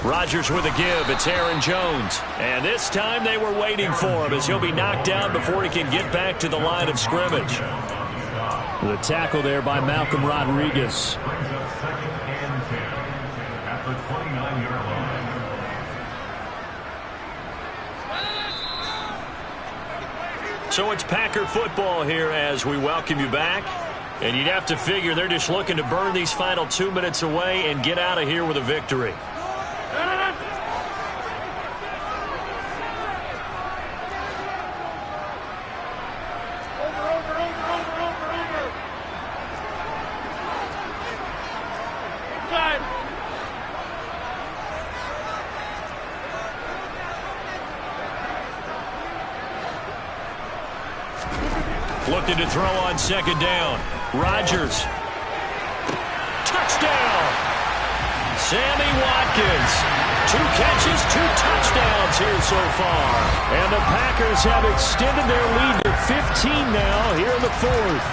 Speaker 7: Rodgers with a give. It's Aaron Jones. And this time they were waiting for him as he'll be knocked down before he can get back to the line of scrimmage. The tackle there by Malcolm Rodriguez. So it's Packer football here as we welcome you back. And you'd have to figure they're just looking to burn these final 2 minutes away and get out of here with a victory. Looking to throw on 2nd down. Rodgers. touchdown. Sammy Watkins, 2 catches, 2 touchdowns here so far. And the Packers have extended their lead to 15 now here in the 4th.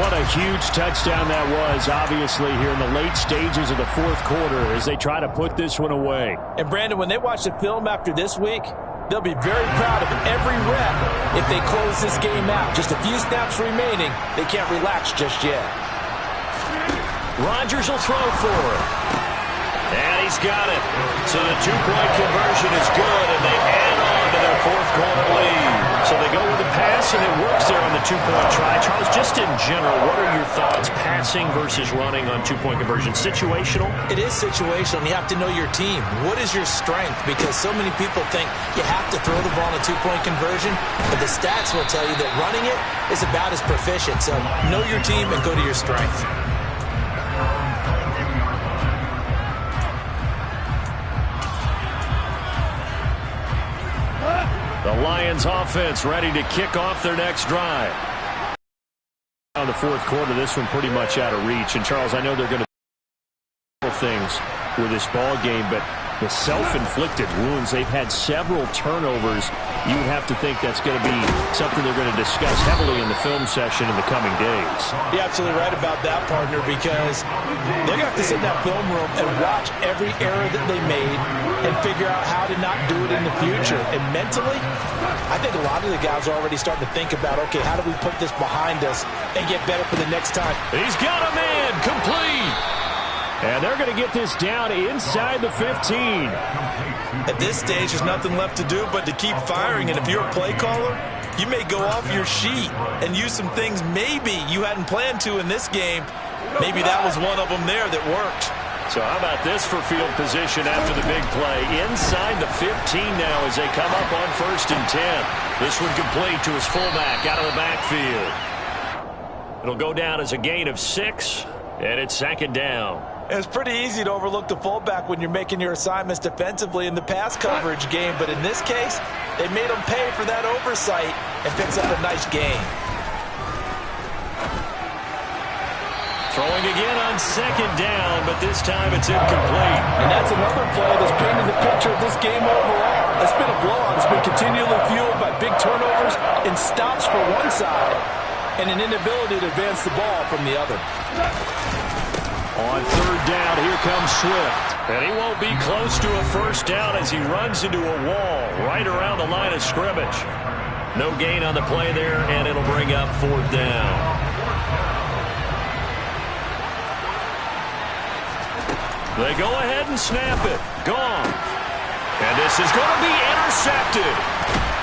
Speaker 7: What a huge touchdown that was, obviously, here in the late stages of the 4th quarter as they try to put this one away.
Speaker 8: And, Brandon, when they watch the film after this week, they'll be very proud of every rep if they close this game out. Just a few snaps remaining. They can't relax just yet.
Speaker 7: Rodgers will throw for it. And he's got it. So the 2-point conversion is good, and they add on to their 4th quarter lead. So they go with the pass, and it works there on the 2-point try. Charles, just in general, what are your thoughts, passing versus running on 2-point conversion? Situational?
Speaker 8: It is situational. You have to know your team. What is your strength? Because so many people think you have to throw the ball on a 2-point conversion, but the stats will tell you that running it is about as proficient. So know your team and go to your strength.
Speaker 7: The Lions offense ready to kick off their next drive. In the 4th quarter, this one pretty much out of reach. And, Charles, I know they're going to do things with this ball game, but the self-inflicted wounds, they've had several turnovers. You would have to think that's going to be something they're going to discuss heavily in the film session in the coming days.
Speaker 8: You're absolutely right about that, partner, because they're going to have to sit in that film room and watch every error that they made and figure out how to not do it in the future. And mentally, I think a lot of the guys are already starting to think about, okay, how do we put this behind us and get better for the next time?
Speaker 7: He's got a man complete. And they're going to get this down inside the 15.
Speaker 8: At this stage, there's nothing left to do but to keep firing. And if you're a play caller, you may go off your sheet and use some things maybe you hadn't planned to in this game. Maybe that was one of them there that worked.
Speaker 7: So how about this for field position after the big play? Inside the 15 now as they come up on 1st and 10. This one complete to his fullback out of the backfield. It'll go down as a gain of 6, and it's 2nd down.
Speaker 8: It's pretty easy to overlook the fullback when you're making your assignments defensively in the pass coverage game, but in this case, they made him pay for that oversight and picks up a nice gain.
Speaker 7: Throwing again on 2nd down, but this time it's incomplete.
Speaker 8: And that's another play that's painted the picture of this game overall. It's been a blowout. It's been continually fueled by big turnovers and stops for one side and an inability to advance the ball from the other.
Speaker 7: On 3rd down, here comes Swift. And he won't be close to a 1st down as he runs into a wall right around the line of scrimmage. No gain on the play there, and it'll bring up 4th down. They go ahead and snap it. Gone. And this is going to be intercepted.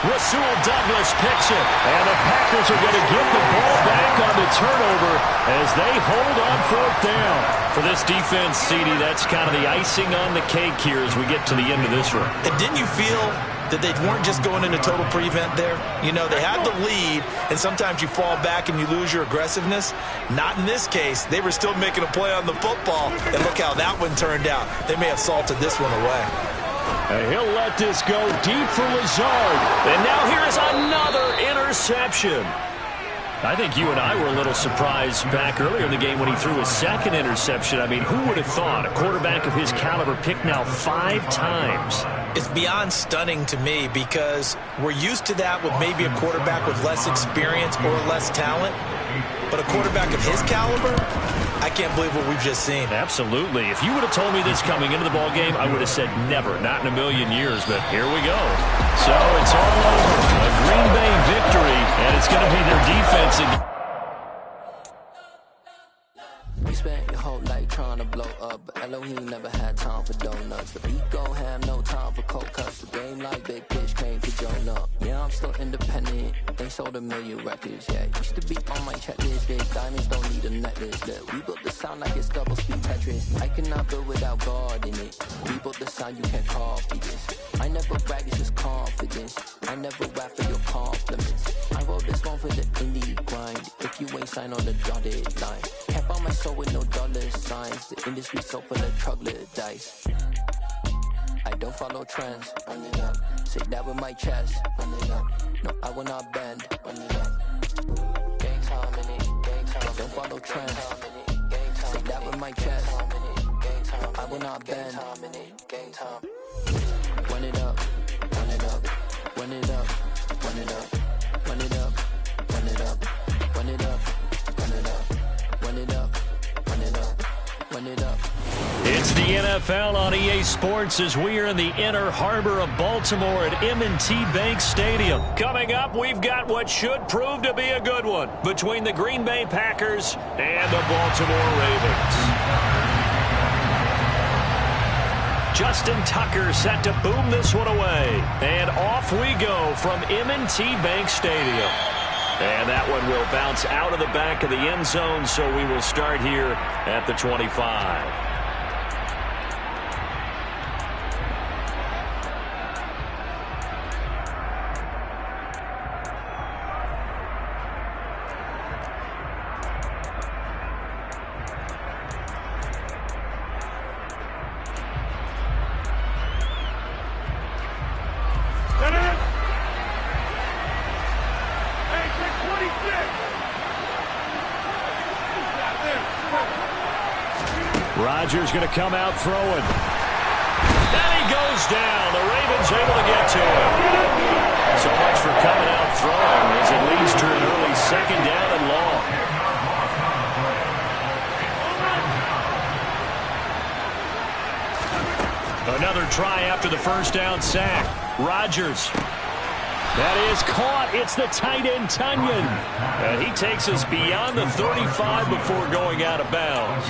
Speaker 7: Rasul Douglas picks it. And the Packers are going to get the ball back on the turnover as they hold on 4th down. For this defense, CD, that's kind of the icing on the cake here as we get to the end of this one.
Speaker 8: And didn't you feel that they weren't just going into total prevent there? You know, they had the lead, and sometimes you fall back and you lose your aggressiveness. Not in this case. They were still making a play on the football, and look how that one turned out. They may have salted this one away.
Speaker 7: And he'll let this go deep for Lazard. And now here is another interception. I think you and I were a little surprised back earlier in the game when he threw his 2nd interception. I mean, who would have thought a quarterback of his caliber picked now 5 times?
Speaker 8: It's beyond stunning to me because we're used to that with maybe a quarterback with less experience or less talent. But a quarterback of his caliber, I can't believe what we've just seen.
Speaker 7: Absolutely. If you would have told me this coming into the ball game, I would have said never, not in a million years. But here we go. So it's all over. A Green Bay victory, and it's going to be their defense again.
Speaker 5: You spent your whole life trying to blow up, but Elohim never had time for donuts. The beat go ham, no time for cold cuts. The game like big pitch came for Jonah. Yeah, I'm still independent. They sold 1 million records. Yeah, used to be on my checklist. Big diamonds don't need a necklace. Look, we built the sound like it's double speed Tetris. I cannot build without God in it. We built the sound you can't copy this. I never brag, it's just confidence. I never rap for your compliments. I wrote this one for the indie grind. If you ain't signed on the dotted line, can't buy my soul with no dollar signs. The industry so full of troglodytes. I don't follow trends. Run it up. Say that with my chest. Run it up. No, I will not bend. Run it up. Gang time in it. Gang time. Don't follow trends. Say that with my chest. I will not bend. Run it up, run it up, run it up, run it up, run it up, run it up, run it up, run it up, run it up, run it up, run it up.
Speaker 7: It's the NFL on EA Sports as we are in the inner harbor of Baltimore at M&T Bank Stadium. Coming up, we've got what should prove to be a good one between the Green Bay Packers and the Baltimore Ravens. Justin Tucker set to boom this one away. And off we go from M&T Bank Stadium. And that one will bounce out of the back of the end zone, so we will start here at the 25. Rodgers going to come out throwing. And he goes down. The Ravens able to get to him. So much for coming out throwing as it leads to an early second down and long. Another try after the first down sack. Rodgers. That is caught. It's the tight end, Tunyon. And he takes us beyond the 35 before going out of bounds.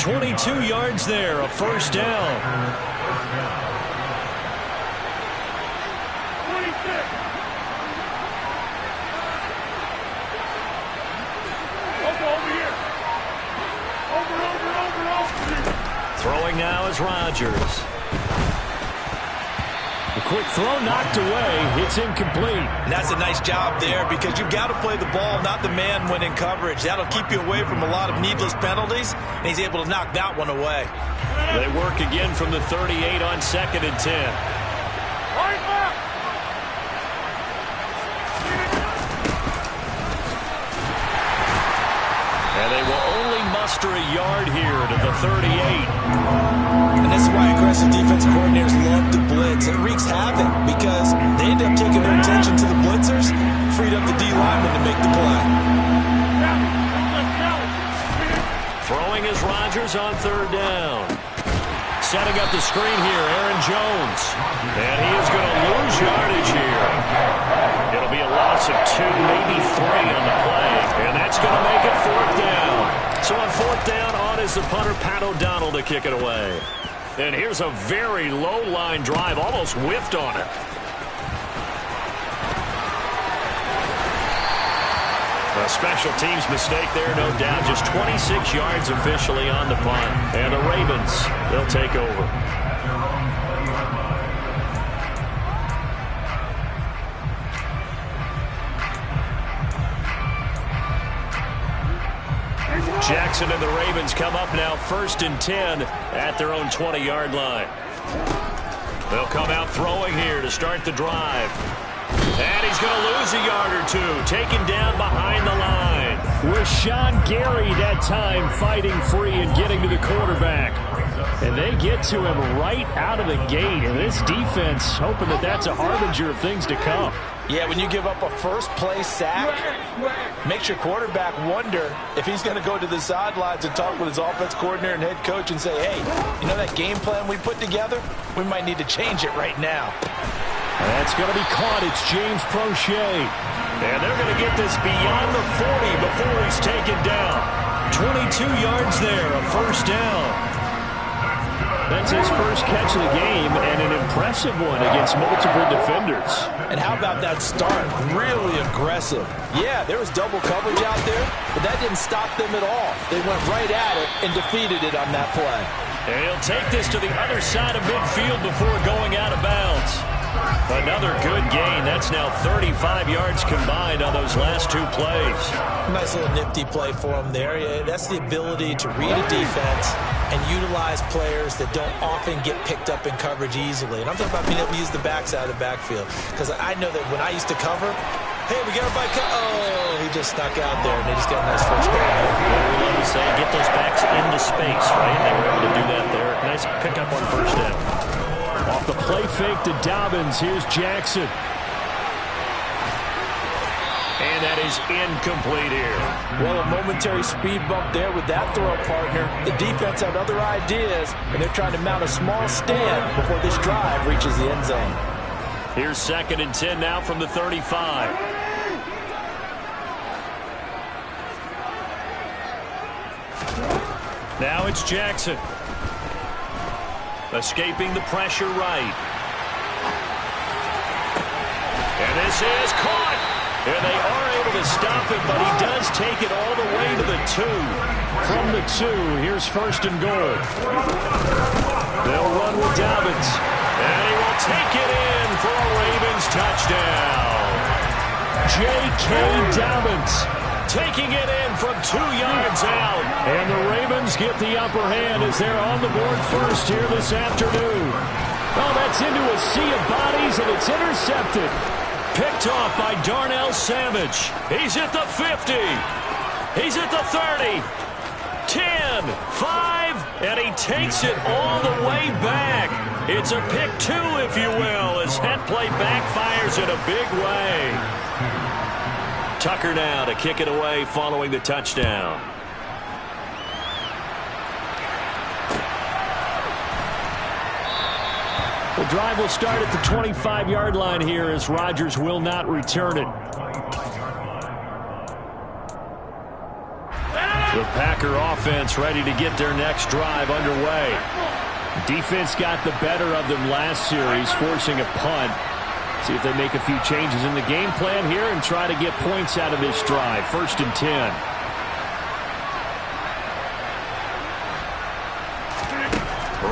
Speaker 7: 22 yards there, a first down.
Speaker 1: 26. Over here. Over.
Speaker 7: Throwing now is Rodgers. A quick throw knocked away. It's incomplete.
Speaker 8: And that's a nice job there because you've got to play the ball, not the man when in coverage. That'll keep you away from a lot of needless penalties, and he's able to knock that one away.
Speaker 7: They work again from the 38 on 2nd and 10. And they will only muster a yard here to the 38.
Speaker 8: And this is why aggressive defensive coordinators love to blitz. It wreaks havoc because they end up taking their attention to the blitzers, freed up the D lineman to make the play.
Speaker 7: Throwing is Rodgers on 3rd down. Setting up the screen here, Aaron Jones. And he is going to lose yardage here. It'll be a loss of 2, maybe 3 on the play. And that's going to make it 4th down. So on 4th down, on is the punter, Pat O'Donnell, to kick it away. And here's a very low-line drive, almost whiffed on it. A special teams mistake there, no doubt. Just 26 yards officially on the punt. And the Ravens, they'll take over. Jackson and the Ravens come up now 1st and 10 at their own 20-yard line. They'll come out throwing here to start the drive. And he's going to lose a yard or 2, taken down behind the line. With Sean Gary that time fighting free and getting to the quarterback. And they get to him right out of the gate. And this defense hoping that that's a harbinger of things to come.
Speaker 8: Yeah, when you give up a first-play sack, makes your quarterback wonder if he's going to go to the sidelines and talk with his offense coordinator and head coach and say, hey, you know that game plan we put together? We might need to change it right now.
Speaker 7: That's going to be caught. It's James Prochet. And they're going to get this beyond the 40 before he's taken down. 22 yards there, a first down. That's his first catch of the game, and an impressive one against multiple defenders.
Speaker 8: And how about that start? Really aggressive. Yeah, there was double coverage out there, but that didn't stop them at all. They went right at it and defeated it on that play.
Speaker 7: And he'll take this to the other side of midfield before going out of bounds. Another good gain. That's now 35 yards combined on those last 2 plays.
Speaker 8: Nice little nifty play for him there. Yeah, that's the ability to read a defense and utilize players that don't often get picked up in coverage easily. And I'm talking about being able to use the backside of the backfield. Because I know that when I used to cover, Hey, we got everybody cut. Oh, he just snuck out there, and they just got a nice first down.
Speaker 7: Well, we love to say, get those backs into space, right? They were able to do that there. Nice pickup on first down.
Speaker 9: Off the play fake to Dobbins, here's Jackson.
Speaker 7: And that is incomplete here.
Speaker 8: Well, a momentary speed bump there with that throw partner. The defense had other ideas, and they're trying to mount a small stand before this drive reaches the end zone.
Speaker 7: Here's 2nd and 10 now from the 35. Now it's Jackson. Escaping the pressure right. And this is caught. And they are able to stop it, but he does take it all the way to the 2.
Speaker 9: From the 2, here's 1st and goal. They'll run with Dobbins.
Speaker 7: And he will take it in for a Ravens touchdown.
Speaker 9: J.K. Dobbins
Speaker 7: taking it in from 2 yards out.
Speaker 9: And the Ravens get the upper hand as they're on the board first here this afternoon. Oh, that's into a sea of bodies, and it's intercepted.
Speaker 7: Picked off by Darnell Savage. He's at the 50. He's at the 30. 10, 5, and he takes it all the way back. It's a pick 2, if you will, as that play backfires in a big way. Tucker now to kick it away following the touchdown.
Speaker 9: The drive will start at the 25-yard line here as Rodgers will not return it.
Speaker 7: The Packer offense ready to get their next drive underway.
Speaker 9: Defense got the better of them last series, forcing a punt. See if they make a few changes in the game plan here and try to get points out of this drive. 1st and 10.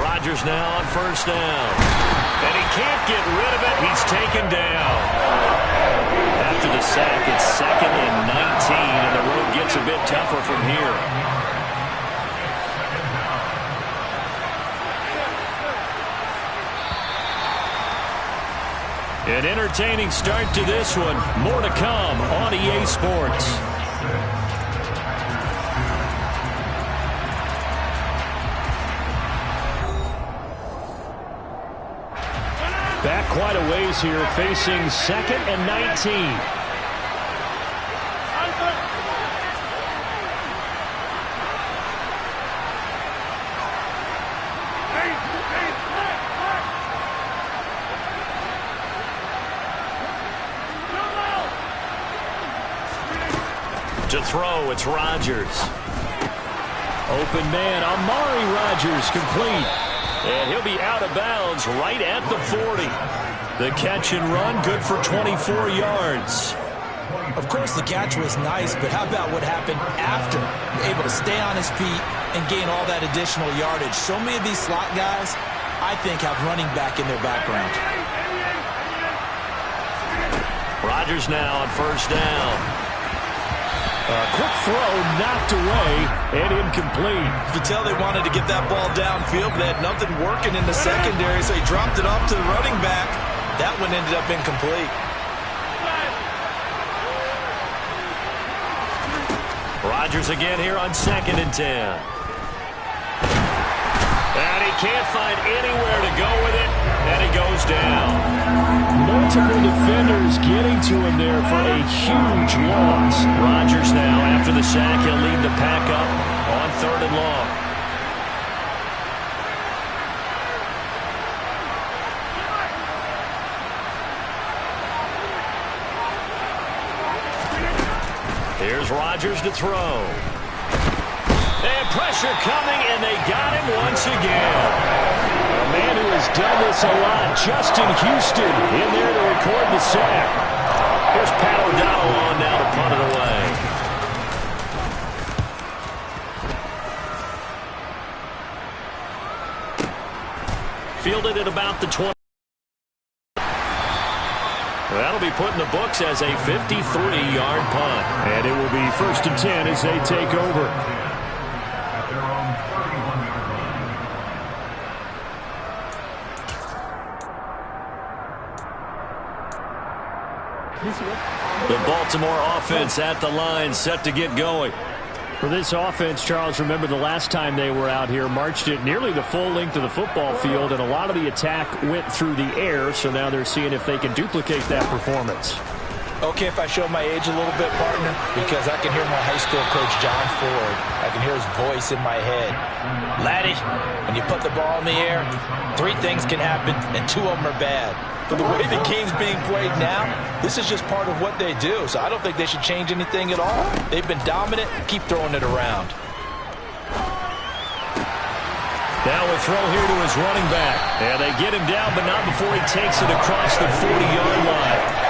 Speaker 7: Rodgers now on 1st down. And he can't get rid of it. He's taken down. After the sack, it's 2nd and 19, and the road gets a bit tougher from here. An entertaining start to this one. More to come on EA Sports.
Speaker 9: Back quite a ways here, facing 2nd and 19.
Speaker 7: To throw, it's Rodgers.
Speaker 9: Open man, Amari Rodgers, complete.
Speaker 7: And he'll be out of bounds right at the 40. The catch and run, good for 24 yards.
Speaker 8: Of course, the catch was nice, but how about what happened after? Able to stay on his feet and gain all that additional yardage. So many of these slot guys, I think, have running back in their background.
Speaker 7: Rodgers now on 1st down.
Speaker 9: A quick throw knocked away and incomplete.
Speaker 8: You could tell they wanted to get that ball downfield, but they had nothing working in the secondary, so he dropped it off to the running back. That one ended up incomplete.
Speaker 7: Rodgers again here on 2nd and 10. And he can't find anywhere to go with it, and he goes down.
Speaker 9: Multiple defenders getting to him there for a huge loss.
Speaker 7: Rodgers now, after the sack, he'll lead the pack up on 3rd and long. Here's Rodgers to throw. And pressure coming, and they got him once again.
Speaker 9: A man who has done this a lot, Justin Houston, in there to record the sack.
Speaker 7: Here's Pat O'Donnell on now to punt it away. Fielded at about the 20. That'll be put in the books as a 53-yard punt.
Speaker 9: And it will be 1st and 10 as they take over.
Speaker 7: The Baltimore offense at the line, set to get going.
Speaker 9: For this offense, Charles, remember the last time they were out here, marched it nearly the full length of the football field, and a lot of the attack went through the air, so now they're seeing if they can duplicate that performance.
Speaker 8: Okay, if I show my age a little bit, partner, because I can hear my high school coach, John Ford. I can hear his voice in my head. Laddie, when you put the ball in the air, 3 things can happen, and 2 of them are bad. But the way the game's being played now, this is just part of what they do, so I don't think they should change anything at all. They've been dominant. Keep throwing it around.
Speaker 7: Now a throw here to his running back. And they get him down, but not before he takes it across the 40-yard line.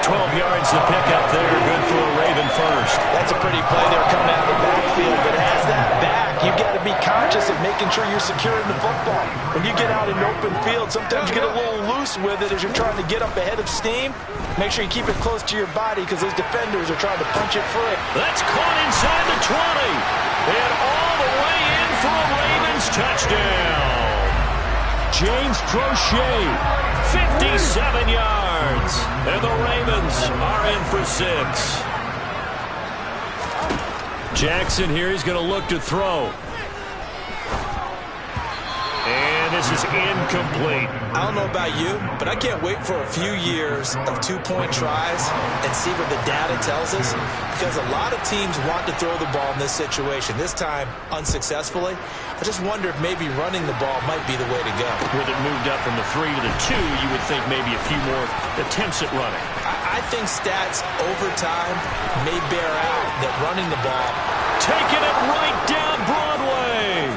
Speaker 7: 12 yards to pick up there. Good for a Raven first.
Speaker 8: That's a pretty play there coming out of the backfield, but as that back, you've got to be conscious of making sure you're securing the football. When you get out in open field, sometimes you get a little loose with it as you're trying to get up ahead of steam. Make sure you keep it close to your body because those defenders are trying to punch it free.
Speaker 7: That's caught inside the 20. And all the way in for a Ravens touchdown. James Prochet, 57 yards. And the Ravens are in for 6. Jackson here, he's going to look to throw. And this is incomplete.
Speaker 8: I don't know about you, but I can't wait for a few years of 2-point tries and see what the data tells us, because a lot of teams want to throw the ball in this situation. This time, unsuccessfully. I just wonder if maybe running the ball might be the way to go.
Speaker 7: With it moved up from the 3 to the 2, you would think maybe a few more attempts at running.
Speaker 8: I think stats over time may bear out that running the ball.
Speaker 7: Taking it right down Broadway.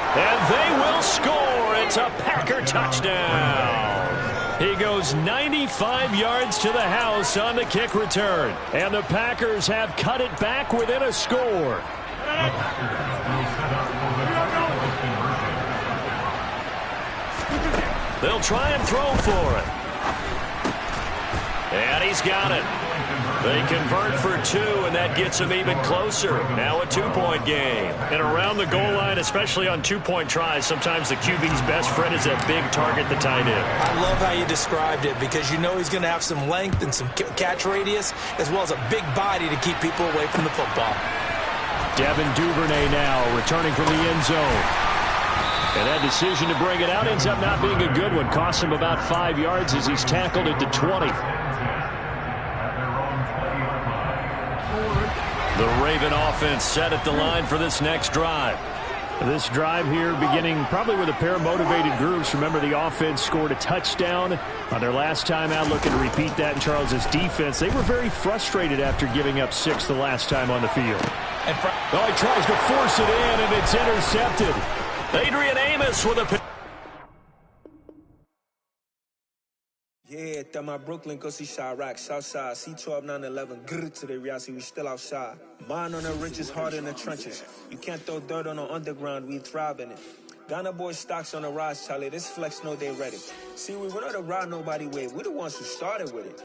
Speaker 7: And they will score. It's a Packer touchdown. He goes 95 yards to the house on the kick return. And the Packers have cut it back within a score. They'll try and throw for it. And he's got it. They convert for 2, and that gets them even closer. Now a 2-point game. And around the goal line, especially on 2-point tries, sometimes the QB's best friend is that big target, the tight end.
Speaker 8: I love how you described it, because you know he's going to have some length and some catch radius, as well as a big body to keep people away from the football.
Speaker 9: Devin Duvernay now returning from the end zone. And that decision to bring it out ends up not being a good one. Costs him about 5 yards as he's tackled at the 20.
Speaker 7: The Raven offense set at the line for this next drive.
Speaker 9: This drive here beginning probably with a pair of motivated groups. Remember, the offense scored a touchdown on their last time out, looking to repeat that in Charles's defense. They were very frustrated after giving up 6 the last time on the field.
Speaker 7: Oh, he tries to force it in, and it's intercepted. Adrian Amos with a...
Speaker 11: Yeah, that my Brooklyn, go see Chirac, Southside, C12, 911, grrr to the reality, we still outside. Mine on the riches, hard in the trenches. You can't throw dirt on the underground, we thrive in it. Ghana boy stocks on the rise, Charlie, this flex know they ready. See, we went on the ride nobody way, we the ones who started with it.